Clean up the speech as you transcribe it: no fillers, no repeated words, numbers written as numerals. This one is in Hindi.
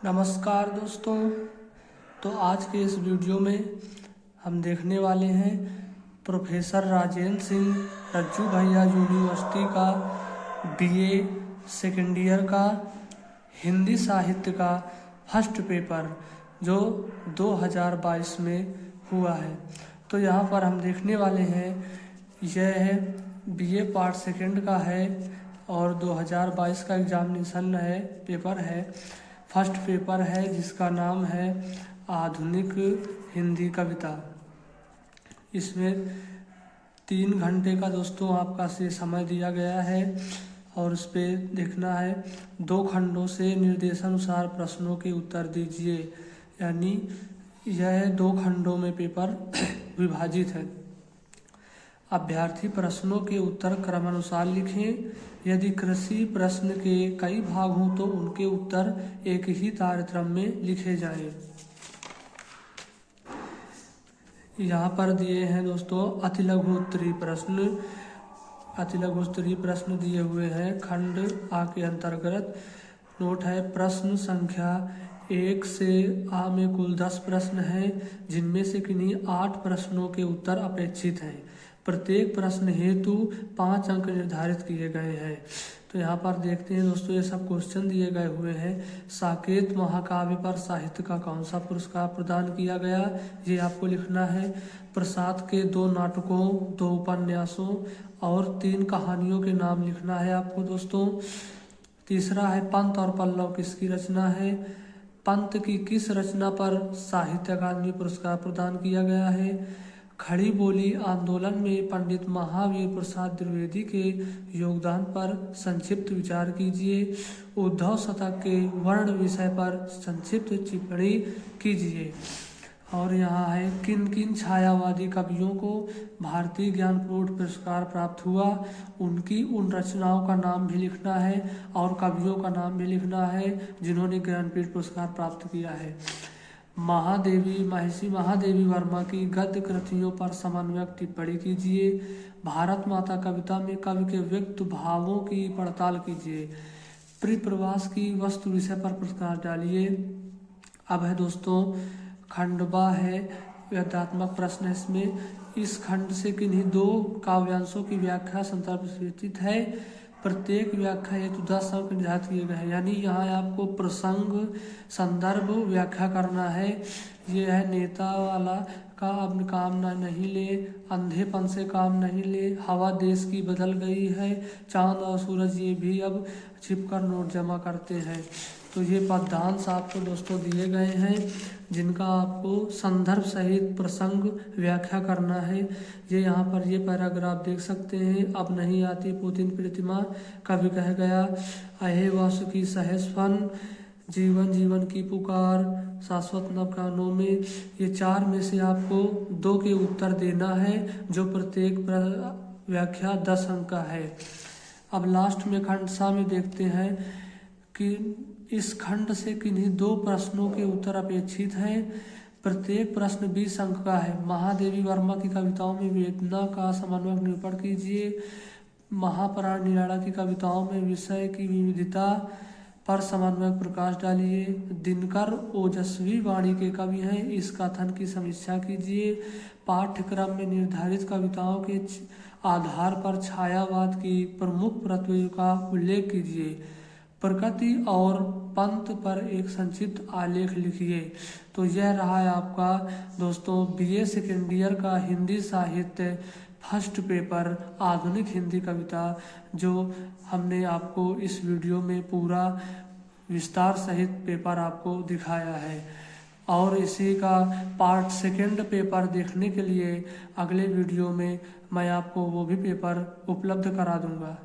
नमस्कार दोस्तों। तो आज के इस वीडियो में हम देखने वाले हैं प्रोफेसर राजेंद्र सिंह रज्जू भैया यूनिवर्सिटी का बीए सेकेंड ईयर का हिंदी साहित्य का फर्स्ट पेपर जो 2022 में हुआ है। तो यहाँ पर हम देखने वाले हैं, यह है बीए पार्ट सेकेंड का है और 2022 का एग्जामिनेशन है, पेपर है, फर्स्ट पेपर है जिसका नाम है आधुनिक हिंदी कविता। इसमें 3 घंटे का दोस्तों आपका से समय दिया गया है और इस पे देखना है 2 खंडों से निर्देशानुसार प्रश्नों के उत्तर दीजिए, यानी यह 2 खंडों में पेपर विभाजित है। अभ्यर्थी प्रश्नों के उत्तर क्रमानुसार लिखें। यदि कृषि प्रश्न के कई भाग हों तो उनके उत्तर एक ही तारतम्य में लिखे जाएं। यहाँ पर दिए हैं दोस्तों अतिलघु उत्तरीय प्रश्न दिए हुए हैं खंड आ के अंतर्गत। नोट है, प्रश्न संख्या 1 से आ में कुल 10 प्रश्न हैं, जिनमें से किन्हीं 8 प्रश्नों के उत्तर अपेक्षित हैं। प्रत्येक प्रश्न हेतु 5 अंक निर्धारित किए गए हैं। तो यहाँ पर देखते हैं दोस्तों, ये सब क्वेश्चन दिए गए हुए हैं। साकेत महाकाव्य पर साहित्य का कौन सा पुरस्कार प्रदान किया गया, ये आपको लिखना है। प्रसाद के 2 नाटकों, 2 उपन्यासों और 3 कहानियों के नाम लिखना है आपको दोस्तों। तीसरा है, पंत और पल्लव किसकी रचना है। पंत की किस रचना पर साहित्य अकादमी पुरस्कार प्रदान किया गया है। खड़ी बोली आंदोलन में पंडित महावीर प्रसाद द्विवेदी के योगदान पर संक्षिप्त विचार कीजिए। उद्धव शतक के वर्ण विषय पर संक्षिप्त टिप्पणी कीजिए। और यहाँ है, किन किन छायावादी कवियों को भारतीय ज्ञानपीठ पुरस्कार प्राप्त हुआ, उनकी उन रचनाओं का नाम भी लिखना है और कवियों का नाम भी लिखना है जिन्होंने ज्ञानपीठ पुरस्कार प्राप्त किया है। महर्षि महादेवी वर्मा की गद्य कृतियों पर समन्वयक टिप्पणी कीजिए। भारत माता कविता में कवि के व्यक्त भावों की पड़ताल कीजिए। परिप्रवास की वस्तु विषय पर पुरस्कार डालिए। अब है दोस्तों खंडवा है, व्याख्यात्मक प्रश्न है इसमें। इस खंड से किन्हीं 2 काव्यांशों की व्याख्या संदर्भित है। प्रत्येक व्याख्या हेतु 10 अंक निर्धारित किए गए हैं, यानी यहाँ आपको प्रसंग संदर्भ व्याख्या करना है। ये है, नेता वाला का अब काम नहीं ले, अंधेपन से काम नहीं ले, हवा देश की बदल गई है, चांद और सूरज ये भी अब छिपकर नोट जमा करते हैं। तो ये पद्यांश आपको दोस्तों दिए गए हैं जिनका आपको संदर्भ सहित प्रसंग व्याख्या करना है। ये यहाँ पर ये पैराग्राफ देख सकते हैं। अब नहीं आती पुतिन प्रतिमा, कवि कह गया, अहे वासुकी सहज फन, जीवन जीवन की पुकार, शाश्वत नव कानों में। ये 4 में से आपको 2 के उत्तर देना है, जो प्रत्येक व्याख्या 10 अंक का है। अब लास्ट में खंड सा में देखते हैं कि इस खंड से किन्हीं 2 प्रश्नों के उत्तर अपेक्षित हैं। प्रत्येक प्रश्न 20 अंक का है। महादेवी वर्मा की कविताओं में वेदना का समन्वयक निरूपण कीजिए। महाप्राण निराला की कविताओं में विषय की विविधता पर समन्वयक प्रकाश डालिए। दिनकर ओजस्वी वाणी के कवि हैं, इस कथन की समीक्षा कीजिए। पाठ्यक्रम में निर्धारित कविताओं के आधार पर छायावाद की प्रमुख प्रतियों का उल्लेख कीजिए। प्रकृति और पंत पर एक संक्षिप्त आलेख लिखिए। तो यह रहा है आपका दोस्तों बीए सेकेंड ईयर का हिंदी साहित्य फर्स्ट पेपर आधुनिक हिंदी कविता, जो हमने आपको इस वीडियो में पूरा विस्तार सहित पेपर आपको दिखाया है। और इसी का पार्ट सेकेंड पेपर देखने के लिए अगले वीडियो में मैं आपको वो भी पेपर उपलब्ध करा दूंगा।